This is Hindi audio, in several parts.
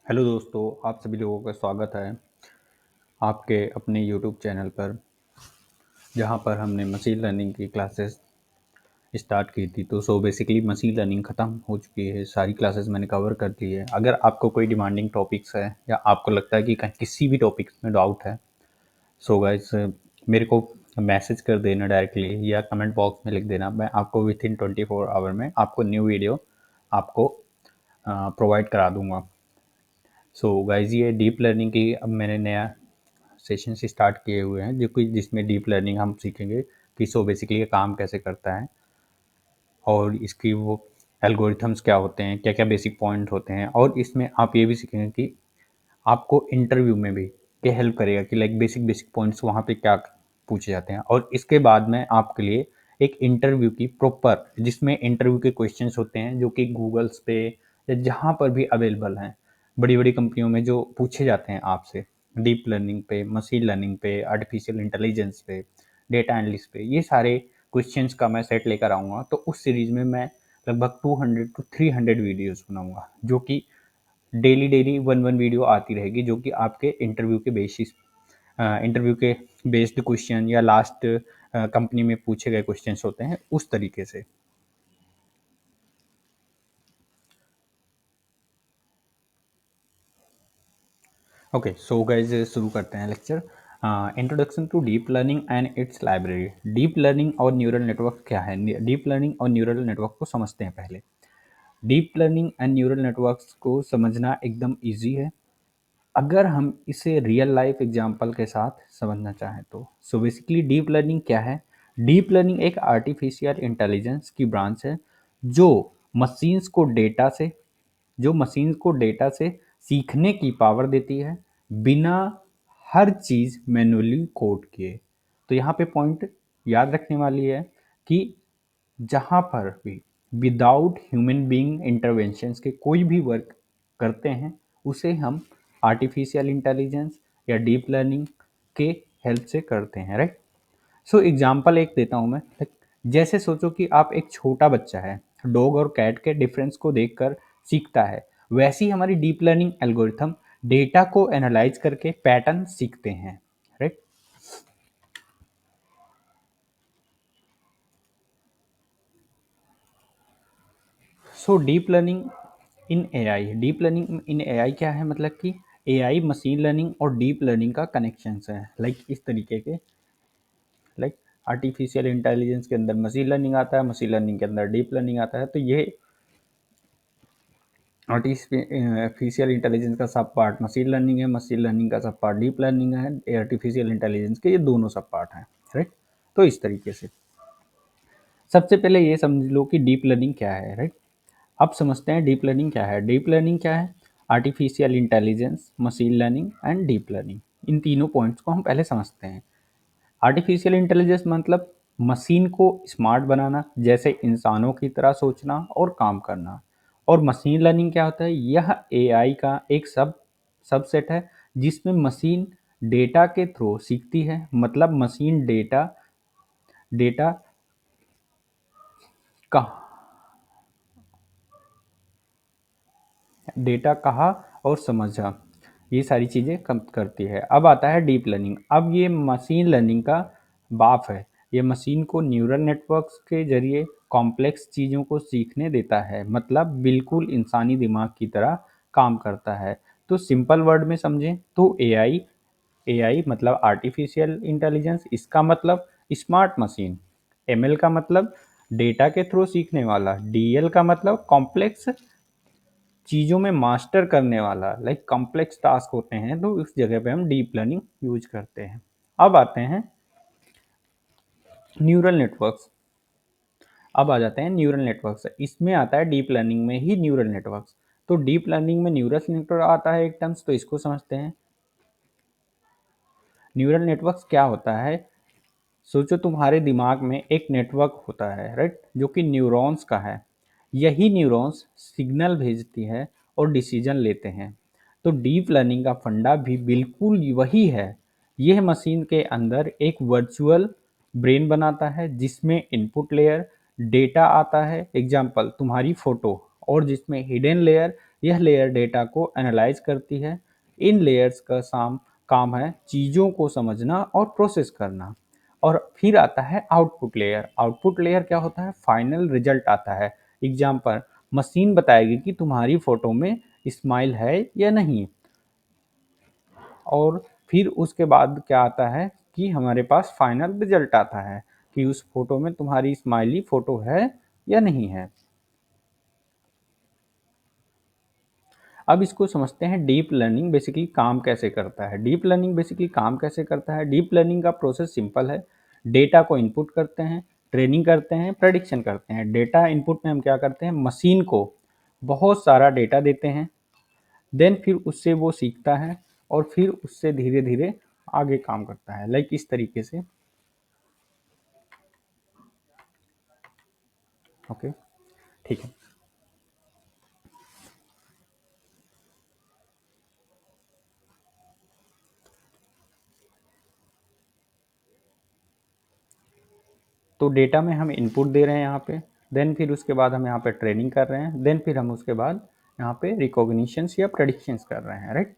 हेलो दोस्तों, आप सभी लोगों का स्वागत है आपके अपने यूट्यूब चैनल पर, जहां पर हमने मशीन लर्निंग की क्लासेस स्टार्ट की थी। तो बेसिकली मशीन लर्निंग ख़त्म हो चुकी है, सारी क्लासेस मैंने कवर कर दी है। अगर आपको कोई डिमांडिंग टॉपिक्स है या आपको लगता है कि कहीं किसी भी टॉपिक्स में डाउट है, सो गाइस मेरे को मैसेज कर देना डायरेक्टली या कमेंट बॉक्स में लिख देना। मैं आपको विथ इन 24 आवर में आपको न्यू वीडियो आपको प्रोवाइड करा दूंगा। सो गाइस, ये डीप लर्निंग की अब मैंने नया सेशंस स्टार्ट किए हुए हैं, जो कि जिसमें डीप लर्निंग हम सीखेंगे कि बेसिकली ये काम कैसे करता है और इसकी वो एल्गोरिथम्स क्या होते हैं, क्या क्या बेसिक पॉइंट होते हैं। और इसमें आप ये भी सीखेंगे कि आपको इंटरव्यू में भी ये हेल्प करेगा कि लाइक बेसिक बेसिक पॉइंट्स वहाँ पे क्या पूछे जाते हैं। और इसके बाद में आपके लिए एक इंटरव्यू की प्रॉपर, जिसमें इंटरव्यू के क्वेश्चंस होते हैं जो कि गूगल्स पे या जहाँ पर भी अवेलेबल हैं, बड़ी बड़ी कंपनियों में जो पूछे जाते हैं आपसे, डीप लर्निंग पे, मशीन लर्निंग पे, आर्टिफिशियल इंटेलिजेंस पे, डेटा एनालिस्ट पे, ये सारे क्वेश्चंस का मैं सेट लेकर आऊँगा। तो उस सीरीज़ में मैं लगभग 200 to 300 वीडियोज़ बनाऊँगा, जो कि daily daily one one video आती रहेगी, जो कि आपके इंटरव्यू के बेस्ड क्वेश्चन या लास्ट कंपनी में पूछे गए क्वेश्चंस होते हैं, उस तरीके से। ओके, सो गाइज शुरू करते हैं lecture. Introduction to deep learning and its library. Deep learning और न्यूरल नेटवर्क क्या है? डीप लर्निंग और न्यूरल नेटवर्क को समझते हैं पहले। Deep learning and neural networks को समझना एकदम इजी है, अगर हम इसे रियल लाइफ एग्जांपल के साथ समझना चाहें तो। सो बेसिकली डीप लर्निंग क्या है? डीप लर्निंग एक आर्टिफिशियल इंटेलिजेंस की ब्रांच है जो मशीन्स को डेटा से जो मशीन को डेटा से सीखने की पावर देती है, बिना हर चीज़ मैनुअली कोड किए। तो यहाँ पे पॉइंट याद रखने वाली है कि जहाँ पर भी विदाउट ह्यूमन बीइंग इंटरवेंशंस के कोई भी वर्क करते हैं, उसे हम आर्टिफिशियल इंटेलिजेंस या डीप लर्निंग के हेल्प से करते हैं, राइट। सो एग्जाम्पल एक देता हूँ मैं। जैसे सोचो कि आप एक छोटा बच्चा है, डॉग और कैट के डिफरेंस को देखकर सीखता है, वैसी हमारी डीप लर्निंग एल्गोरिथम डेटा को एनालाइज करके पैटर्न सीखते हैं, राइट। सो डीप लर्निंग इन एआई। डीप लर्निंग इन एआई क्या है? मतलब कि एआई मशीन लर्निंग और डीप लर्निंग का कनेक्शन है। लाइक इस तरीके के, लाइक आर्टिफिशियल इंटेलिजेंस के अंदर मशीन लर्निंग आता है, मशीन लर्निंग के अंदर डीप लर्निंग आता है। तो ये आर्टिफिशियल इंटेलिजेंस का सब पार्ट मशीन लर्निंग है, मशीन लर्निंग का सब पार्ट डीप लर्निंग है, आर्टिफिशियल इंटेलिजेंस के ये दोनों सब पार्ट हैं, राइट। तो इस तरीके से सबसे पहले ये समझ लो कि डीप लर्निंग क्या है, राइट। अब समझते हैं डीप लर्निंग क्या है। डीप लर्निंग क्या है? Artificial intelligence, machine learning and deep learning, इन तीनों पॉइंट्स को हम पहले समझते हैं। आर्टिफिशियल इंटेलिजेंस मतलब मशीन को स्मार्ट बनाना, जैसे इंसानों की तरह सोचना और काम करना। और मशीन लर्निंग क्या होता है? यह एआई का एक सबसेट है, जिसमें मशीन डेटा के थ्रू सीखती है। मतलब मशीन डेटा डेटा का डेटा कहा और समझा, ये सारी चीज़ें कम करती है। अब आता है डीप लर्निंग। अब ये मशीन लर्निंग का बाप है। ये मशीन को न्यूरल नेटवर्क्स के जरिए कॉम्प्लेक्स चीज़ों को सीखने देता है, मतलब बिल्कुल इंसानी दिमाग की तरह काम करता है। तो सिंपल वर्ड में समझें तो एआई, एआई मतलब आर्टिफिशियल इंटेलिजेंस, इसका मतलब स्मार्ट मशीन। एमएल का मतलब डेटा के थ्रू सीखने वाला। डीएल का मतलब कॉम्प्लेक्स चीज़ों में मास्टर करने वाला, लाइक कॉम्प्लेक्स टास्क होते हैं, तो उस जगह पे हम डीप लर्निंग यूज करते हैं। अब आते हैं न्यूरल नेटवर्क्स। अब आ जाते हैं न्यूरल नेटवर्क्स। इसमें आता है डीप लर्निंग में ही न्यूरल नेटवर्क्स। तो डीप लर्निंग में न्यूरल नेटवर्क आता है एक टर्म्स, तो इसको समझते हैं। न्यूरल नेटवर्क्स क्या होता है? सोचो तुम्हारे दिमाग में एक नेटवर्क होता है, राइट, जो कि न्यूरॉन्स का है। यही न्यूरॉन्स सिग्नल भेजती है और डिसीजन लेते हैं। तो डीप लर्निंग का फंडा भी बिल्कुल वही है। यह मशीन के अंदर एक वर्चुअल ब्रेन बनाता है, जिसमें इनपुट लेयर डेटा आता है, एग्जाम्पल तुम्हारी फोटो, और जिसमें हिडन लेयर यह लेयर डेटा को एनालाइज करती है। इन लेयर्स का काम है चीज़ों को समझना और प्रोसेस करना। और फिर आता है आउटपुट लेयर। आउटपुट लेयर क्या होता है? फाइनल रिजल्ट आता है। एग्जाम्पल, मशीन बताएगी कि तुम्हारी फोटो में स्माइल है या नहीं। और फिर उसके बाद क्या आता है कि हमारे पास फाइनल रिजल्ट आता है कि उस फोटो में तुम्हारी स्माइली फोटो है या नहीं है। अब इसको समझते हैं डीप लर्निंग बेसिकली काम कैसे करता है। डीप लर्निंग बेसिकली काम कैसे करता है? डीप लर्निंग का प्रोसेस सिंपल है। डेटा को इनपुट करते हैं, ट्रेनिंग करते हैं, प्रेडिक्शन करते हैं। डेटा इनपुट में हम क्या करते हैं? मशीन को बहुत सारा डेटा देते हैं, देन फिर उससे वो सीखता है और फिर उससे धीरे धीरे आगे काम करता है। लाइक इस तरीके से। ओके, ठीक है। तो डेटा में हम इनपुट दे रहे हैं यहाँ पे, देन फिर उसके बाद हम यहाँ पे ट्रेनिंग कर रहे हैं, देन फिर हम उसके बाद यहाँ पे रिकॉग्निशंस या प्रेडिक्शंस कर रहे हैं, राइट।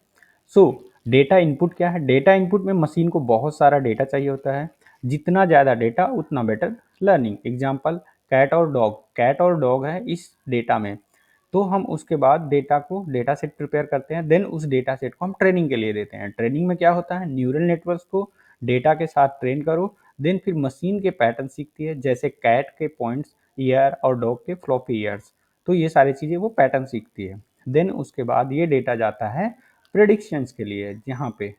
सो डेटा इनपुट क्या है? डेटा इनपुट में मशीन को बहुत सारा डेटा चाहिए होता है। जितना ज़्यादा डेटा उतना बेटर लर्निंग। एग्जाम्पल, कैट और डॉग। कैट और डॉग है इस डेटा में, तो हम उसके बाद डेटा को डेटा सेट प्रिपेयर करते हैं, देन उस डेटा सेट को हम ट्रेनिंग के लिए देते हैं। ट्रेनिंग में क्या होता है? न्यूरल नेटवर्क्स को डेटा के साथ ट्रेन करो, देन फिर मशीन के पैटर्न सीखती है, जैसे कैट के पॉइंट्स ईयर और डॉग के फ्लॉपी ईयर्स। तो ये सारी चीज़ें वो पैटर्न सीखती है। देन उसके बाद ये डेटा जाता है प्रेडिक्शंस के लिए। यहाँ पे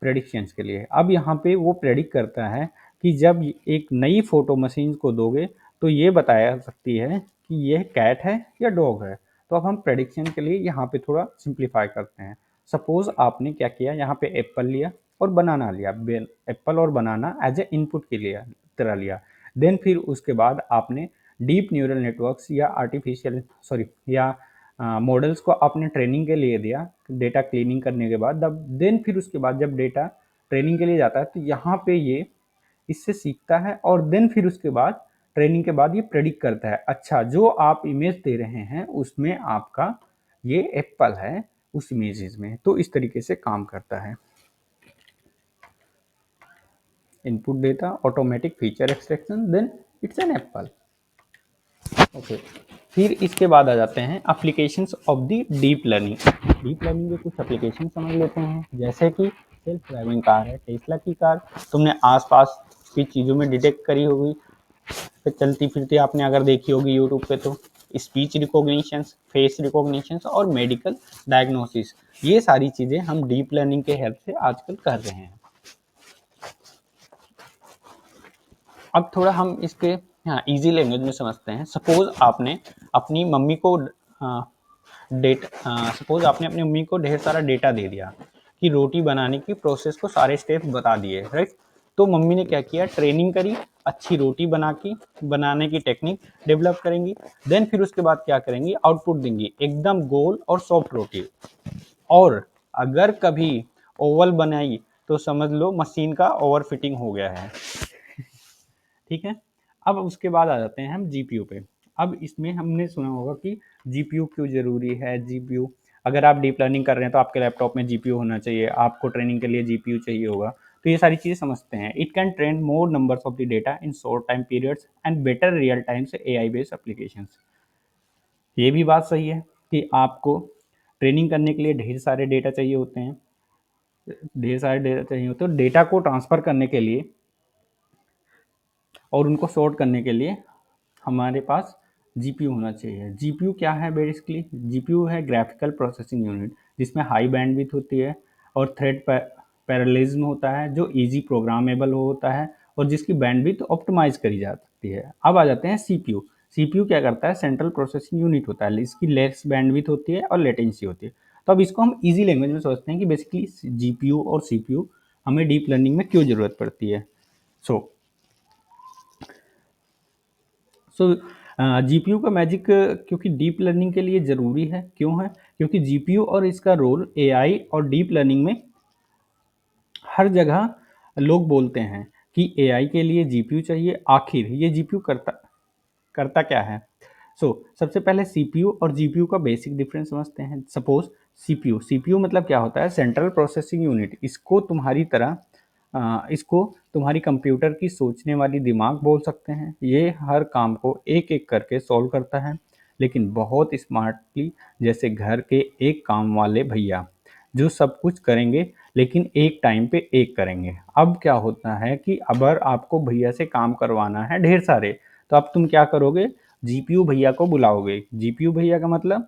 प्रेडिक्शंस के लिए अब यहाँ पे वो प्रेडिक्ट करता है कि जब एक नई फोटो मशीन को दोगे तो ये बताया सकती है कि यह कैट है या डॉग है। तो अब हम प्रेडिक्शन के लिए यहाँ पे थोड़ा सिंप्लीफाई करते हैं। सपोज आपने क्या किया, यहाँ पे एप्पल लिया और बनाना लिया। एप्पल और बनाना एज ए इनपुट के लिए तरह लिया। देन फिर उसके बाद आपने डीप न्यूरल नेटवर्क्स या आर्टिफिशियल सॉरी या मॉडल्स को आपने ट्रेनिंग के लिए दिया, डेटा क्लीनिंग करने के बाद। अब देन फिर उसके बाद जब डेटा ट्रेनिंग के लिए जाता है तो यहाँ पे ये इससे सीखता है और देन फिर उसके बाद ट्रेनिंग के बाद ये प्रेडिक्ट करता है, अच्छा जो आप इमेज दे रहे हैं उसमें आपका ये एप्पल है उस इमेजेस में। तो इस तरीके से काम करता है। Input data, automatic feature extraction, then it's an apple. Okay, फिर इसके बाद आ जाते हैं applications of the deep learning. Deep learning के कुछ एप्लीकेशन समझ लेते हैं, जैसे कि सेल्फ ड्राइविंग कार है, टेस्ला की कार। तुमने आसपास की चीज़ों में डिटेक्ट करी होगी, तो चलती फिरती आपने अगर देखी होगी यूट्यूब पे। तो स्पीच रिकॉग्निशंस, फेस रिकॉग्निशंस और मेडिकल डायग्नोसिस, ये सारी चीज़ें हम डीप लर्निंग के हेल्प से आजकल कर रहे हैं। अब थोड़ा हम इसके हाँ इजी लैंग्वेज में समझते हैं। सपोज आपने अपनी मम्मी को सपोज आपने अपनी मम्मी को ढेर सारा डेटा दे दिया कि रोटी बनाने की प्रोसेस को सारे स्टेप बता दिए, राइट। तो मम्मी ने क्या किया? ट्रेनिंग करी, अच्छी रोटी बनाने की टेक्निक डेवलप करेंगी। देन फिर उसके बाद क्या करेंगी? आउटपुट देंगी, एकदम गोल और सॉफ्ट रोटी। और अगर कभी ओवल बनाई तो समझ लो मशीन का ओवर फिटिंग हो गया है। ठीक है। अब उसके बाद आ जाते हैं हम जीपीयू पे। अब इसमें हमने सुना होगा कि जीपीयू क्यों ज़रूरी है। जीपीयू, अगर आप डीप लर्निंग कर रहे हैं तो आपके लैपटॉप में जीपीयू होना चाहिए, आपको ट्रेनिंग के लिए जीपीयू चाहिए होगा। तो ये सारी चीज़ें समझते हैं। It can train more numbers of the data in short time periods and better real time से एआई बेस्ड एप्लीकेशंस। ये भी बात सही है कि आपको ट्रेनिंग करने के लिए ढेर सारे डेटा चाहिए होते हैं, ढेर सारे डेटा चाहिए होते हैं। डेटा को ट्रांसफ़र करने के लिए और उनको सॉर्ट करने के लिए हमारे पास जीपीयू होना चाहिए। जीपीयू क्या है? बेसिकली जीपीयू है ग्राफिकल प्रोसेसिंग यूनिट, जिसमें हाई बैंडविड्थ होती है और थ्रेड पैरेललिज्म होता है, जो इजी प्रोग्रामेबल होता है और जिसकी बैंडविड्थ ऑप्टिमाइज करी जा सकती है। अब आ जाते हैं सीपीयू। सीपीयू क्या करता है? सेंट्रल प्रोसेसिंग यूनिट होता है, इसकी लेस बैंडविड्थ होती है और लेटेंसी होती है। तो अब इसको हम इजी लैंग्वेज में समझते हैं कि बेसिकली जीपीयू और सीपीयू हमें डीप लर्निंग में क्यों ज़रूरत पड़ती है। सो सो जीपीयू का मैजिक क्योंकि डीप लर्निंग के लिए ज़रूरी है। क्यों है? क्योंकि जीपीयू और इसका रोल एआई और डीप लर्निंग में हर जगह लोग बोलते हैं कि एआई के लिए जीपीयू चाहिए। आखिर ये जीपीयू करता करता क्या है? सबसे पहले सीपीयू और जीपीयू का बेसिक डिफरेंस समझते हैं। सपोज सीपीयू मतलब क्या होता है, सेंट्रल प्रोसेसिंग यूनिट। इसको तुम्हारी कंप्यूटर की सोचने वाली दिमाग बोल सकते हैं। ये हर काम को एक एक करके सॉल्व करता है, लेकिन बहुत स्मार्टली, जैसे घर के एक काम वाले भैया जो सब कुछ करेंगे लेकिन एक टाइम पे एक करेंगे। अब क्या होता है कि अगर आपको भैया से काम करवाना है ढेर सारे, तो अब तुम क्या करोगे, जीपीयू भैया को बुलाओगे। जीपीयू भैया का मतलब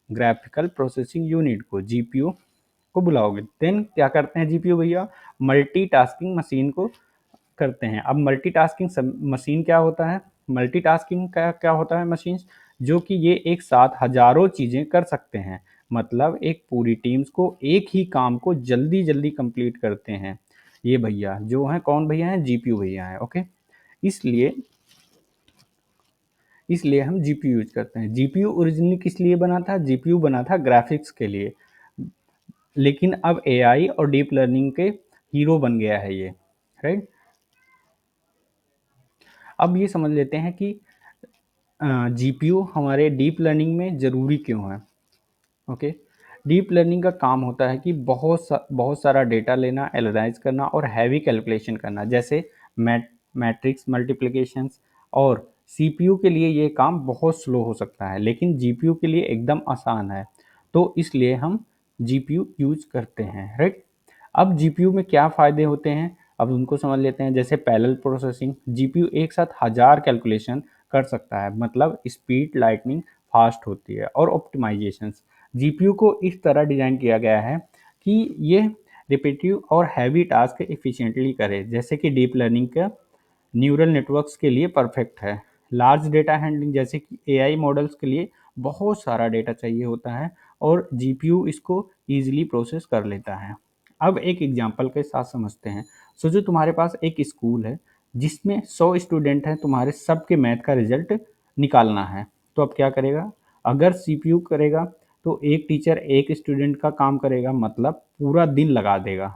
ग्राफिकल प्रोसेसिंग यूनिट को, जीपीयू को बुलाओगे। देन क्या करते हैं जीपीयू भैया, मल्टीटास्किंग मशीन को करते हैं। अब मल्टीटास्किंग मशीन क्या होता है, मल्टीटास्किंग का क्या होता है मशीन, जो कि ये एक साथ हजारों चीज़ें कर सकते हैं। मतलब एक पूरी टीम्स को एक ही काम को जल्दी जल्दी कंप्लीट करते हैं। ये भैया जो हैं कौन भैया हैं, जीपीयू भैया हैं। ओके, इसलिए इसलिए हम जीपीयू यूज करते हैं। जीपीयू ओरिजिनली किस लिए बना था, जीपीयू बना था ग्राफिक्स के लिए, लेकिन अब एआई और डीप लर्निंग के हीरो बन गया है ये, राइट। अब ये समझ लेते हैं कि जीपीयू हमारे डीप लर्निंग में ज़रूरी क्यों है। ओके, डीप लर्निंग का काम होता है कि बहुत सारा डेटा लेना, एनालाइज करना और हैवी कैलकुलेशन करना, जैसे मैट्रिक्स मल्टीप्लिकेशंस। और सीपीयू के लिए ये काम बहुत स्लो हो सकता है, लेकिन जीपीयू के लिए एकदम आसान है। तो इसलिए हम जीपीयू यूज करते हैं, राइट। अब जीपीयू में क्या फ़ायदे होते हैं, अब उनको समझ लेते हैं। जैसे पैरेलल प्रोसेसिंग, जीपीयू एक साथ हजार कैलकुलेशन कर सकता है, मतलब स्पीड लाइटनिंग फास्ट होती है। और ऑप्टिमाइजेशन, जीपीयू को इस तरह डिज़ाइन किया गया है कि ये रिपीटिव और हैवी टास्क एफिशिएंटली करे, जैसे कि डीप लर्निंग का न्यूरल नेटवर्क्स के लिए परफेक्ट है। लार्ज डेटा हैंडलिंग, जैसे कि एआई मॉडल्स के लिए बहुत सारा डेटा चाहिए होता है और जीपीयू इसको ईजिली प्रोसेस कर लेता है। अब एक एग्जांपल के साथ समझते हैं। सोचो तुम्हारे पास एक स्कूल है जिसमें 100 स्टूडेंट हैं, तुम्हारे सबके मैथ का रिजल्ट निकालना है। तो अब क्या करेगा, अगर सीपीयू करेगा तो एक टीचर एक स्टूडेंट का काम करेगा, मतलब पूरा दिन लगा देगा।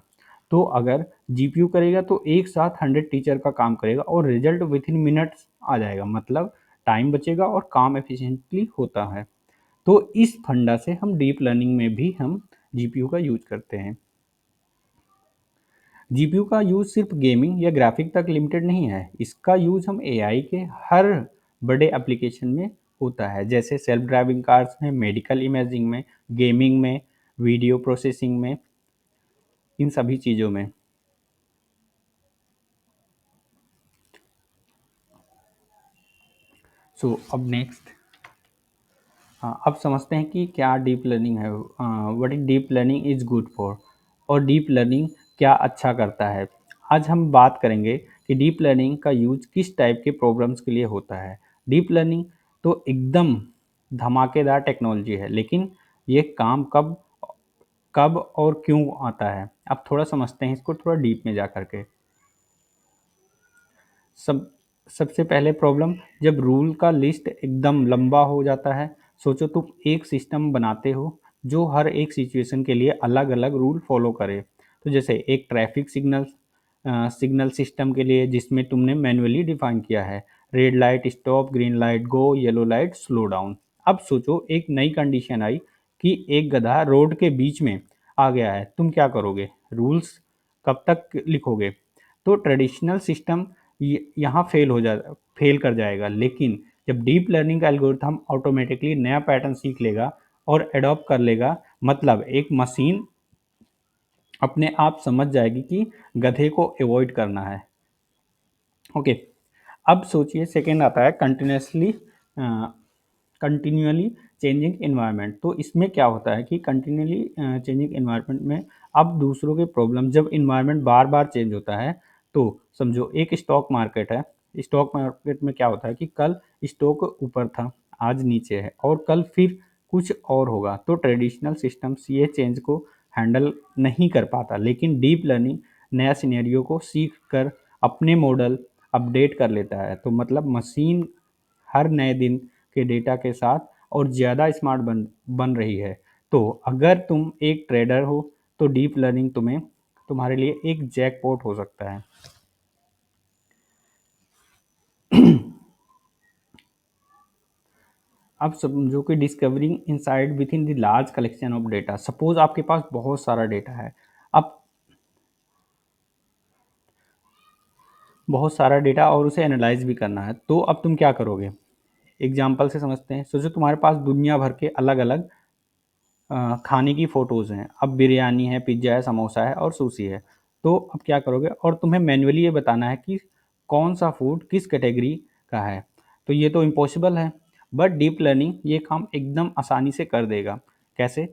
तो अगर जीपीयू करेगा तो एक साथ 100 टीचर का काम करेगा और रिजल्ट विद इन मिनट्स आ जाएगा, मतलब टाइम बचेगा और काम एफिशिएंटली होता है। तो इस फंडा से हम डीप लर्निंग में भी हम जीपीयू का यूज करते हैं। जीपीयू का यूज सिर्फ गेमिंग या ग्राफिक तक लिमिटेड नहीं है, इसका यूज हम एआई के हर बड़े एप्लीकेशन में होता है, जैसे सेल्फ ड्राइविंग कार्स में, मेडिकल इमेजिंग में, गेमिंग में, वीडियो प्रोसेसिंग में, इन सभी चीज़ों में। अब नेक्स्ट, हाँ, अब समझते हैं कि क्या डीप लर्निंग है, what is deep learning is good for, और डीप लर्निंग क्या अच्छा करता है। आज हम बात करेंगे कि डीप लर्निंग का यूज किस टाइप के प्रॉब्लम्स के लिए होता है। डीप लर्निंग तो एकदम धमाकेदार टेक्नोलॉजी है, लेकिन ये काम कब कब और क्यों आता है, अब थोड़ा समझते हैं इसको थोड़ा डीप में जा करके। सब सबसे पहले प्रॉब्लम, जब रूल का लिस्ट एकदम लंबा हो जाता है। सोचो तुम एक सिस्टम बनाते हो जो हर एक सिचुएशन के लिए अलग अलग रूल फॉलो करे। तो जैसे एक ट्रैफिक सिग्नल सिस्टम के लिए, जिसमें तुमने मैन्युअली डिफाइन किया है, red light stop, green light go, yellow light slow down. अब सोचो एक नई कंडीशन आई कि एक गधा रोड के बीच में आ गया है, तुम क्या करोगे, रूल्स कब तक लिखोगे। तो ट्रेडिशनल सिस्टम यहाँ फेल कर जाएगा, लेकिन जब डीप लर्निंग का एल्गोरिथम ऑटोमेटिकली नया पैटर्न सीख लेगा और एडॉप्ट कर लेगा, मतलब एक मशीन अपने आप समझ जाएगी कि गधे को अवॉइड करना है। ओके, अब सोचिए सेकेंड आता है कंटिन्यूअली चेंजिंग इन्वायरमेंट। तो इसमें क्या होता है कि कंटिन्यूअली चेंजिंग इन्वायरमेंट में अब दूसरों के प्रॉब्लम, जब इन्वायरमेंट बार बार चेंज होता है, तो समझो एक स्टॉक मार्केट है। स्टॉक मार्केट में क्या होता है कि कल स्टॉक ऊपर था, आज नीचे है, और कल फिर कुछ और होगा। तो ट्रेडिशनल सिस्टम्स ये चेंज को हैंडल नहीं कर पाता, लेकिन डीप लर्निंग नया सिनेरियो को सीख कर अपने मॉडल अपडेट कर लेता है। तो मतलब मशीन हर नए दिन के डेटा के साथ और ज़्यादा स्मार्ट बन रही है। तो अगर तुम एक ट्रेडर हो तो डीप लर्निंग तुम्हारे लिए एक जैकपॉट हो सकता है। अब समझो कि discovering inside with in the large collection of data. Suppose आपके पास बहुत सारा डेटा है। अब बहुत सारा डेटा और उसे एनालाइज भी करना है, तो अब तुम क्या करोगे? एग्जाम्पल से समझते हैं। सोचो तुम्हारे पास दुनिया भर के अलग अलग खाने की फ़ोटोज़ हैं। अब बिरयानी है, पिज़्ज़ा है, समोसा है और सुशी है। तो अब क्या करोगे? और तुम्हें मैन्युअली ये बताना है कि कौन-सा फूड किस कैटेगरी का है। तो ये तो इम्पॉसिबल है, बट डीप लर्निंग ये काम एकदम आसानी से कर देगा। कैसे?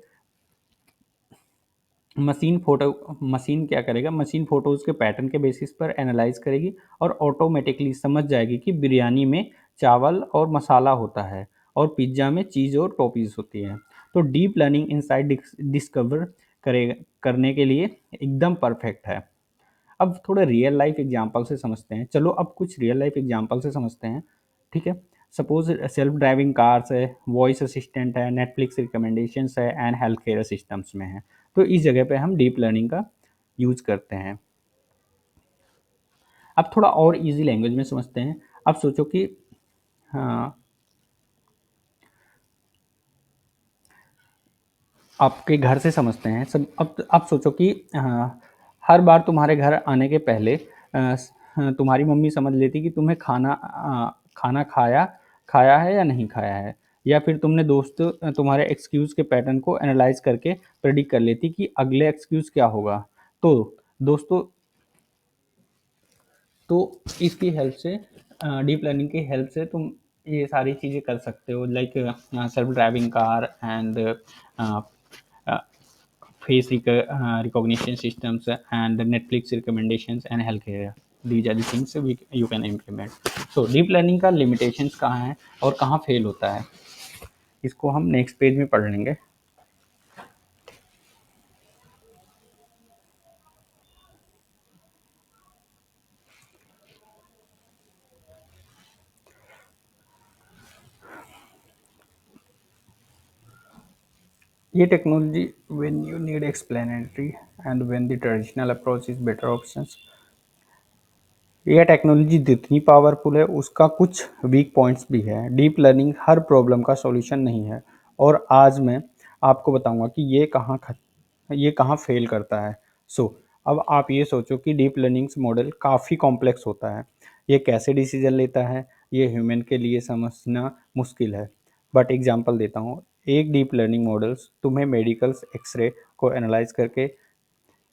मशीन क्या करेगा? मशीन फ़ोटोज़ के पैटर्न के बेसिस पर एनालाइज़ करेगी और ऑटोमेटिकली समझ जाएगी कि बिरयानी में चावल और मसाला होता है और पिज़्ज़ा में चीज़ और टॉपिंग्स होती हैं। तो डीप लर्निंग इनसाइट डिस्कवर करे करने के लिए एकदम परफेक्ट है। अब थोड़ा रियल लाइफ एग्जांपल से समझते हैं। चलो अब कुछ रियल लाइफ एग्जांपल से समझते हैं, ठीक है? सपोज़ सेल्फ ड्राइविंग कार्स है, वॉइस असिस्टेंट है, नेटफ्लिक्स रिकमेंडेशंस है एंड हेल्थ केयर सिस्टम्स में है। तो इस जगह पे हम डीप लर्निंग का यूज़ करते हैं। अब थोड़ा और ईज़ी लैंग्वेज में समझते हैं। अब सोचो कि हाँ, आपके घर से समझते हैं। सब अब सोचो कि हर बार तुम्हारे घर आने के पहले तुम्हारी मम्मी समझ लेती कि तुम्हें खाना खाया खाया है या नहीं खाया है। या फिर तुमने तुम्हारे एक्सक्यूज़ के पैटर्न को एनालाइज़ करके प्रेडिक्ट कर लेती कि अगले एक्सक्यूज़ क्या होगा। तो दोस्तों, तो इसकी हेल्प से डीप लर्निंग की हेल्प से तुम ये सारी चीज़ें कर सकते हो, like self driving car and face recognition systems and the Netflix recommendations and healthcare. These are the things you can implement. So deep learning का limitations कहाँ है और कहाँ फेल होता है, इसको हम नेक्स्ट पेज में पढ़ लेंगे। ये technology when you need explanatory and when the traditional approach is better options। यह टेक्नोलॉजी जितनी पावरफुल है उसका कुछ वीक पॉइंट्स भी है। डीप लर्निंग हर प्रॉब्लम का सॉल्यूशन नहीं है और आज मैं आपको बताऊंगा कि ये कहाँ फेल करता है। अब आप ये सोचो कि डीप लर्निंग मॉडल काफ़ी कॉम्प्लेक्स होता है। ये कैसे डिसीजन लेता है, ये ह्यूमन के लिए समझना मुश्किल है। बट एग्जांपल देता हूँ। एक डीप लर्निंग मॉडल्स तुम्हें मेडिकल्स एक्सरे को एनालाइज करके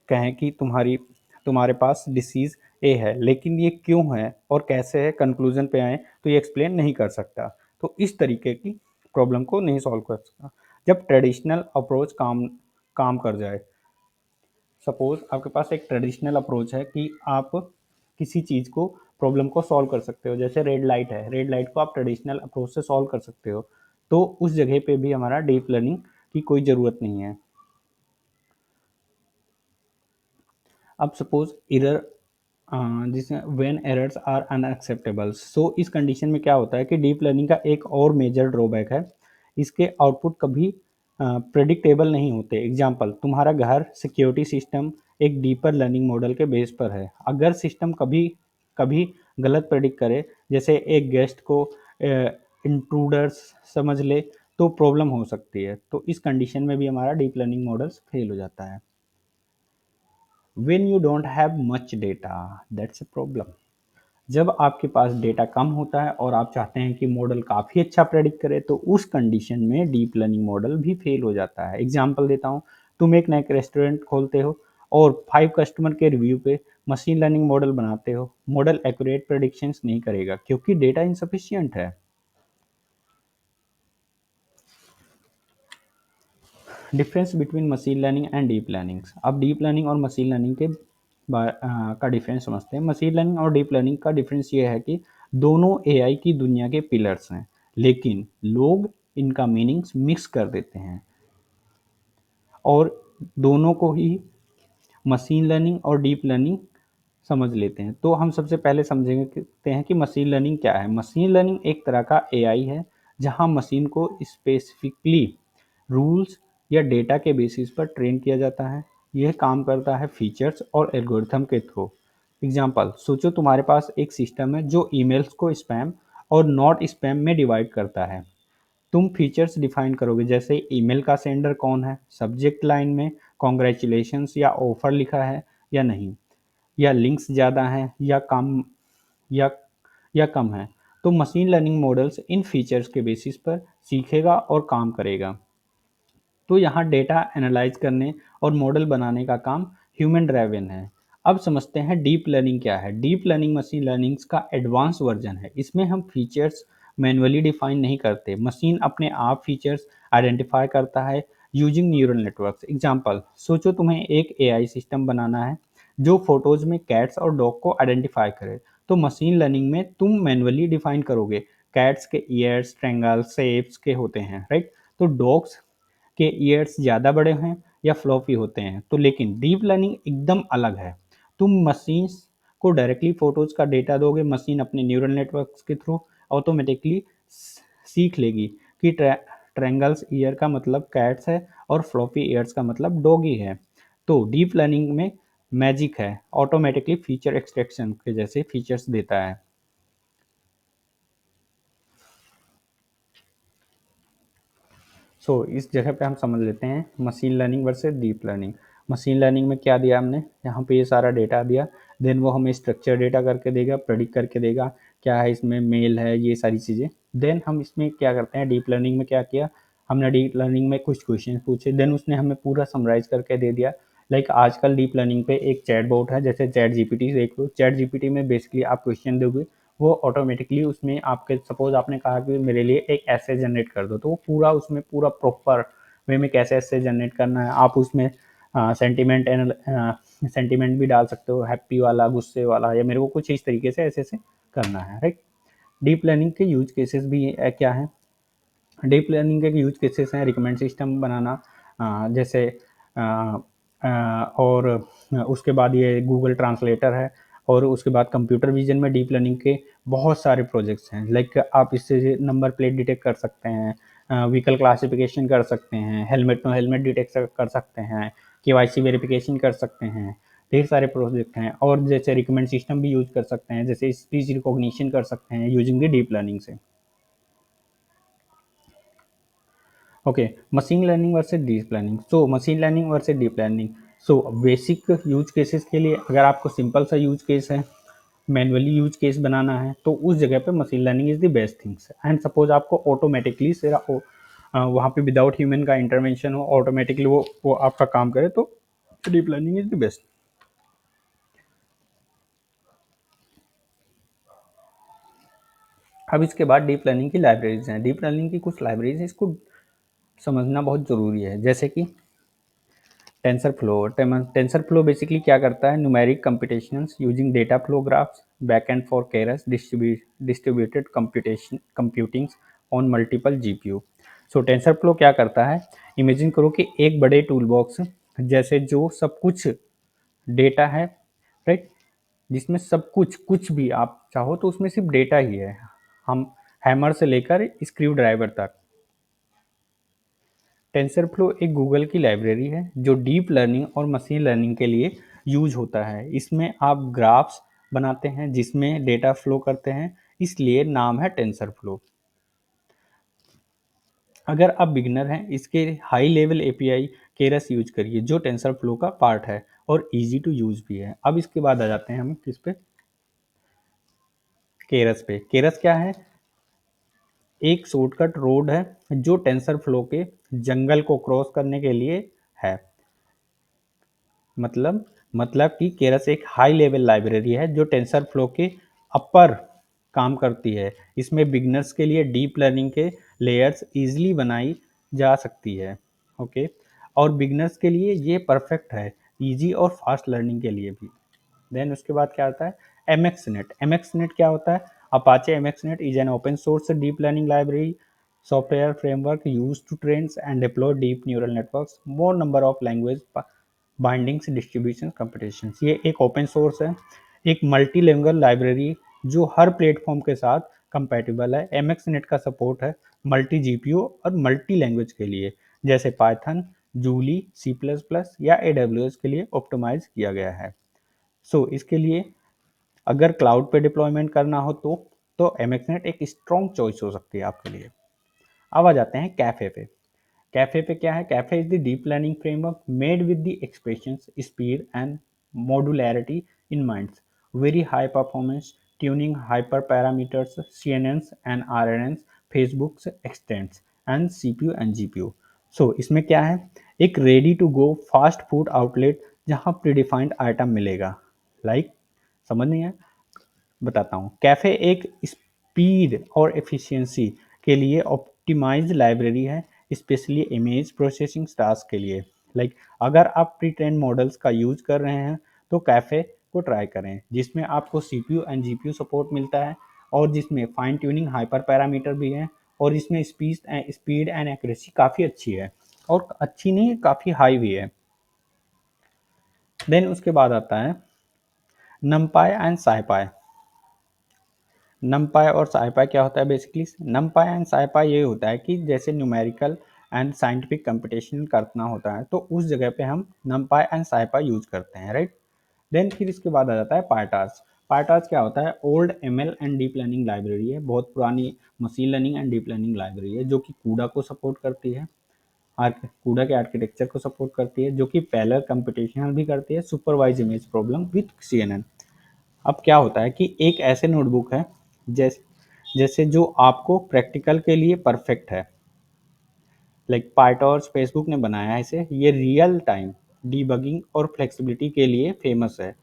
कहें कि तुम्हारे पास डिसीज़ ए है, लेकिन ये क्यों है और कैसे है कंक्लूजन पे आए तो ये एक्सप्लेन नहीं कर सकता। तो इस तरीके की प्रॉब्लम को नहीं सॉल्व कर सकता। जब ट्रेडिशनल अप्रोच काम काम कर जाए। सपोज आपके पास एक ट्रेडिशनल अप्रोच है कि आप किसी चीज़ को प्रॉब्लम को सॉल्व कर सकते हो। जैसे रेड लाइट है, रेड लाइट को आप ट्रेडिशनल अप्रोच से सॉल्व कर सकते हो। तो उस जगह पे भी हमारा डीप लर्निंग की कोई ज़रूरत नहीं है। अब सपोज एरर, जिसमें व्हेन एरर्स आर अनएक्सेप्टेबल। सो इस कंडीशन में क्या होता है कि डीप लर्निंग का एक और मेजर ड्रॉबैक है, इसके आउटपुट कभी प्रेडिक्टेबल नहीं होते। एग्जांपल, तुम्हारा घर सिक्योरिटी सिस्टम एक डीपर लर्निंग मॉडल के बेस पर है। अगर सिस्टम कभी कभी गलत प्रेडिक्ट करे, जैसे एक गेस्ट को इंट्रूडर्स समझ ले, तो प्रॉब्लम हो सकती है। तो इस कंडीशन में भी हमारा डीप लर्निंग मॉडल्स फेल हो जाता है। When you don't have much data, that's a problem। जब आपके पास डेटा कम होता है और आप चाहते हैं कि मॉडल काफ़ी अच्छा प्रेडिक्ट करे, तो उस कंडीशन में डीप लर्निंग मॉडल भी फेल हो जाता है। एग्जांपल देता हूँ। तुम एक नए रेस्टोरेंट खोलते हो और 5 कस्टमर के रिव्यू पे मशीन लर्निंग मॉडल बनाते हो। मॉडल एक्यूरेट प्रेडिक्शंस नहीं करेगा क्योंकि डेटा इनसफिशिएंट है। Difference between machine learning and deep learning. अब डीप लर्निंग और मशीन लर्निंग का डिफरेंस समझते हैं। मशीन लर्निंग और डीप लर्निंग का डिफरेंस ये है कि दोनों एआई की दुनिया के पिलर्स हैं, लेकिन लोग इनका मीनिंग्स मिक्स कर देते हैं और दोनों को ही मशीन लर्निंग और डीप लर्निंग समझ लेते हैं। तो हम सबसे पहले समझेंगे हैं कि मशीन लर्निंग क्या है। मशीन लर्निंग एक तरह का एआई है जहां मशीन को स्पेसिफिकली रूल्स या डेटा के बेसिस पर ट्रेन किया जाता है। यह काम करता है फीचर्स और एल्गोरिथम के थ्रू। एग्जांपल, सोचो तुम्हारे पास एक सिस्टम है जो ईमेल्स को स्पैम और नॉट स्पैम में डिवाइड करता है। तुम फीचर्स डिफाइन करोगे, जैसे ईमेल का सेंडर कौन है, सब्जेक्ट लाइन में कॉन्ग्रेचुलेशंस या ऑफर लिखा है या नहीं, या लिंक्स ज़्यादा हैं या या कम है। तो machine learning models in features के बेसिस पर सीखेगा और काम करेगा। तो यहाँ डेटा एनालाइज करने और मॉडल बनाने का काम ह्यूमन ड्राइवन है। अब समझते हैं डीप लर्निंग क्या है। डीप लर्निंग मशीन लर्निंग का एडवांस वर्जन है। इसमें हम फीचर्स मैन्युअली डिफाइन नहीं करते, मशीन अपने आप फीचर्स आइडेंटिफाई करता है यूजिंग न्यूरल नेटवर्क्स। एग्जांपल, सोचो तुम्हें एक एआई सिस्टम बनाना है जो फोटोज में कैट्स और डॉग को आइडेंटिफाई करे। तो मशीन लर्निंग में तुम मैन्युअली डिफाइन करोगे कैट्स के ईयर्स ट्रैंगल शेप्स के होते हैं, राइट। तो डॉग्स के ईयर्स ज़्यादा बड़े हैं या फ्लॉपी होते हैं। तो लेकिन डीप लर्निंग एकदम अलग है। तुम मशीन को डायरेक्टली फोटोज का डेटा दोगे, मशीन अपने न्यूरल नेटवर्क्स के थ्रू ऑटोमेटिकली सीख लेगी कि ट्रैंगल्स ईयर का मतलब कैट्स है और फ्लॉपी ईयर्स का मतलब डॉगी है। तो डीप लर्निंग में मैजिक है, ऑटोमेटिकली फीचर एक्सट्रैक्शन के जैसे फीचर्स देता है। इस जगह पे हम समझ लेते हैं machine learning versus deep learning. Machine learning में क्या दिया हमने, यहाँ पे ये सारा डेटा दिया, देन वो हमें स्ट्रक्चर डेटा करके देगा, प्रेडिक्ट करके देगा क्या है इसमें, मेल है, ये सारी चीज़ें। देन हम इसमें क्या करते हैं, डीप लर्निंग में क्या किया हमने, डीप लर्निंग में कुछ क्वेश्चन पूछे, देन उसने हमें पूरा समराइज करके दे दिया। लाइक आजकल डीप लर्निंग पे एक चैट बोट है, जैसे चैट जीपीटी देख लो। चैट जीपीटी में बेसिकली आप क्वेश्चन दोगे, वो ऑटोमेटिकली उसमें आपके, सपोज आपने कहा कि मेरे लिए एक ऐसे जनरेट कर दो, तो वो पूरा उसमें पूरा प्रॉपर वे में कैसे ऐसे जनरेट करना है। आप उसमें सेंटिमेंट सेंटिमेंट भी डाल सकते हो, हैप्पी वाला, गुस्से वाला, या मेरे को कुछ इस तरीके से ऐसे ऐसे करना है, राइट। डीप लर्निंग के यूज केसेस भी क्या है, डीप लर्निंग के यूज केसेस हैं रिकमेंड सिस्टम बनाना, जैसे अ, और उसके बाद ये गूगल ट्रांसलेटर है, और उसके बाद कंप्यूटर विजन में डीप लर्निंग के बहुत सारे प्रोजेक्ट्स हैं। लाइक आप इससे नंबर प्लेट डिटेक्ट कर सकते हैं, व्हीकल क्लासिफिकेशन कर सकते हैं, हेलमेट नो हेलमेट डिटेक्ट कर सकते हैं, केवाईसी वेरिफिकेशन कर सकते हैं। ढेर सारे प्रोजेक्ट हैं, और जैसे रिकमेंड सिस्टम भी यूज कर सकते हैं, जैसे स्पीच रिकॉग्निशन कर सकते हैं यूजिंग द डीप लर्निंग से। Okay, machine learning versus deep learning. So machine learning versus deep learning. So basic use cases के लिए अगर आपको सिंपल सा यूज केस है, मैनुअली यूज केस बनाना है, तो उस जगह पे machine learning is the best things. And suppose आपको ऑटोमेटिकली से वहाँ पे विदाउट ह्यूमन का इंटरवेंशन हो, ऑटोमेटिकली वो आपका काम करे, तो deep learning is the best. अब इसके बाद डीप लर्निंग की लाइब्रेरीज हैं। डीप लर्निंग की कुछ लाइब्रेरीज हैं, इसको समझना बहुत ज़रूरी है। जैसे कि tensor flow. Tensor flow basically क्या करता है, numeric computations using data flow graphs, backend for Keras distributed computing on multiple GPU. So tensor flow क्या करता है, इमेजिन करो कि एक बड़े टूल बॉक्स जैसे जो सब कुछ डेटा है, राइट, जिसमें सब कुछ, कुछ भी आप चाहो तो उसमें सिर्फ डेटा ही है, हम हैमर से लेकर स्क्रू ड्राइवर तक। टेंसरफ्लो एक गूगल की लाइब्रेरी है जो डीप लर्निंग और मशीन लर्निंग के लिए यूज होता है। इसमें आप ग्राफ्स बनाते हैं जिसमें डेटा फ्लो करते हैं, इसलिए नाम है टेंसरफ्लो। अगर आप बिगनर हैं, इसके हाई लेवल एपीआई केरस यूज करिए जो टेंसरफ्लो का पार्ट है और इजी टू यूज भी है। अब इसके बाद आ जाते हैं हम किस पे, केरस पे। केरस क्या है, एक शॉर्टकट रोड है जो टेंसर फ्लो के जंगल को क्रॉस करने के लिए है। मतलब कि केरस एक हाई लेवल लाइब्रेरी है जो टेंसर फ्लो के अपर काम करती है। इसमें बिगनर्स के लिए डीप लर्निंग के लेयर्स इजीली बनाई जा सकती है। ओके, और बिगनर्स के लिए ये परफेक्ट है, इजी और फास्ट लर्निंग के लिए भी। देन उसके बाद क्या आता है, एमएक्सनेट। एमएक्सनेट क्या होता है, Apache MXNet is an open source deep learning library software framework use to train and deploy deep neural networks more number of language bindings distribution competition. ये एक ओपन सोर्स है, एक मल्टी लैंग्वेज लाइब्रेरी जो हर प्लेटफॉर्म के साथ कंपैटिबल है। एमएक्सनेट का सपोर्ट है मल्टी जीपीयू और मल्टी लैंग्वेज के लिए, जैसे Python, Julia, C plus plus या एडब्ल्यूएस के लिए ऑप्टिमाइज किया गया है। इसके लिए अगर क्लाउड पे डिप्लॉयमेंट करना हो तो एमएक्सनेट एक स्ट्रॉन्ग चॉइस हो सकती है आपके लिए। अब आ जाते हैं कैफे पे। कैफे पे क्या है? Caffe is the deep learning framework made with the expressions, speed and modularity in minds, very high performance tuning, hyper parameters, CNNs and RNNs, Facebook's extents and CPU and GPU। So इसमें क्या है? एक ready to go fast food outlet जहां प्रीडिफाइंड आइटम मिलेगा। लाइक समझ नहीं है? बताता हूँ। कैफ़े एक स्पीड और एफिशिएंसी के लिए ऑप्टिमाइज्ड लाइब्रेरी है, स्पेशली इमेज प्रोसेसिंग टास्क के लिए। लाइक अगर आप प्री ट्रेन मॉडल्स का यूज कर रहे हैं तो कैफ़े को ट्राई करें, जिसमें आपको CPU एंड GPU सपोर्ट मिलता है और जिसमें फाइन ट्यूनिंग हाइपर पैरामीटर भी है और इसमें स्पीड एंड एक्यूरेसी काफ़ी अच्छी है, और अच्छी नहीं, काफ़ी हाई भी है। देन उसके बाद आता है नमपाई एंड साइपाई। नमपाई और साइपाई क्या होता है? बेसिकली नमपाई एंड साइपाई ये होता है कि जैसे न्यूमेरिकल एंड साइंटिफिक कंपटीशन करना होता है तो उस जगह पे हम नमपाई एंड साइपाई यूज करते हैं, राइट। देन फिर इसके बाद आ जाता है पायटार्स। पायटार्स क्या होता है? Old ML and deep learning library है, बहुत पुरानी machine learning and deep learning library है, जो कि कूडा को सपोर्ट करती है, कूडा के आर्किटेक्चर को सपोर्ट करती है, जो कि पैरेलल कंप्यूटेशनल भी करती है, supervise image problem with CNN। अब क्या होता है कि एक ऐसे नोटबुक है जैसे जैसे जो आपको प्रैक्टिकल के लिए परफेक्ट है। लाइक पायटॉर्च फेसबुक ने बनाया है इसे, ये रियल टाइम डीबगिंग और फ्लेक्सिबिलिटी के लिए फेमस है।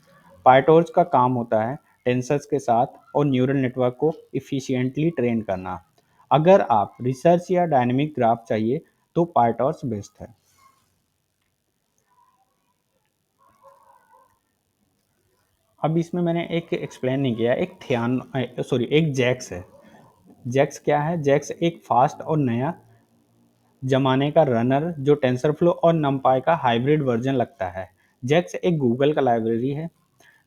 पायटॉर्च का काम होता है टेंसर्स के साथ और न्यूरल नेटवर्क को इफिशिएंटली ट्रेन करना। अगर आप रिसर्च या डायनेमिक ग्राफ चाहिए तो पायटॉर्च बेस्ट है। अब इसमें मैंने एक एक्सप्लेन नहीं किया, एक थियान सॉरी एक जैक्स है। जैक्स क्या है? जैक्स एक फास्ट और नया जमाने का रनर जो टेंसरफ्लो और नमपाई का हाइब्रिड वर्जन लगता है। जैक्स एक गूगल का लाइब्रेरी है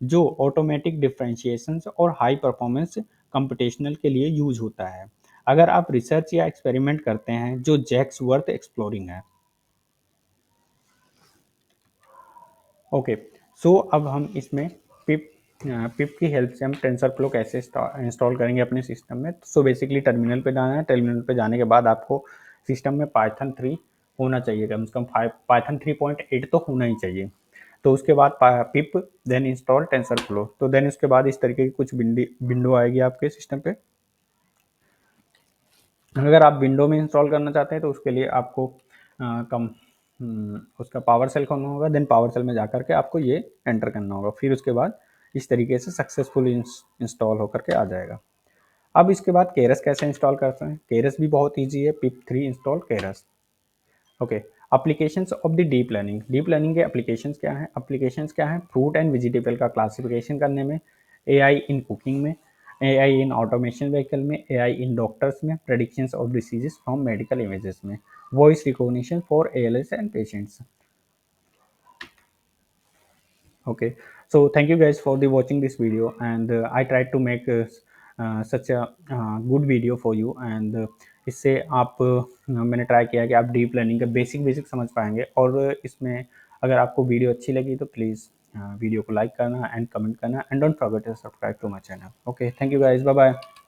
जो ऑटोमेटिक डिफरेंशिएशन और हाई परफॉर्मेंस कंप्यूटेशनल के लिए यूज होता है। अगर आप रिसर्च या एक्सपेरिमेंट करते हैं जो जैक्स वर्थ एक्सप्लोरिंग है। ओके, सो अब हम इसमें पिप पिप की हेल्प से हम टेंसरफ्लो कैसे इंस्टॉल करेंगे अपने सिस्टम में। सो बेसिकली टर्मिनल पे जाना है, टर्मिनल पे जाने के बाद आपको सिस्टम में पाइथन 3 होना चाहिए, कम से कम 5 पाइथन 3.8 तो होना ही चाहिए। तो उसके बाद पिप देन इंस्टॉल टेंसरफ्लो। तो देन उसके बाद इस तरीके की कुछ विंडो आएगी आपके सिस्टम पे। अगर आप विंडो में इंस्टॉल करना चाहते हैं तो उसके लिए आपको कम उसका पावर सेल खोलना होगा। देन पावर सेल में जाकर के आपको ये एंटर करना होगा, फिर उसके बाद इस तरीके से सक्सेसफुल इंस्टॉल होकर के आ जाएगा। अब इसके बाद केरस कैसे इंस्टॉल करते हैं? केरस भी बहुत ईजी है, pip 3 install Keras. Okay, applications of the deep learning. Deep learning के एप्लीकेशंस क्या हैं? एप्लीकेशंस क्या हैं? फ्रूट एंड वेजिटेबल का क्लासिफिकेशन करने में, AI इन कुकिंग में, AI इन ऑटोमेशन व्हीकल में, AI इन डॉक्टर्स में, predictions of diseases from medical images में, voice recognition for ALS and patients. Okay, so thank you guys for the watching this video, and I tried to make such a good video for you, and इससे आप मैंने ट्राई किया कि आप डीप लर्निंग का बेसिक बेसिक समझ पाएंगे। और इसमें अगर आपको वीडियो अच्छी लगी तो प्लीज़ वीडियो को लाइक करना एंड कमेंट करना, and don't forget to subscribe to my channel. Okay, thank you guys, bye bye.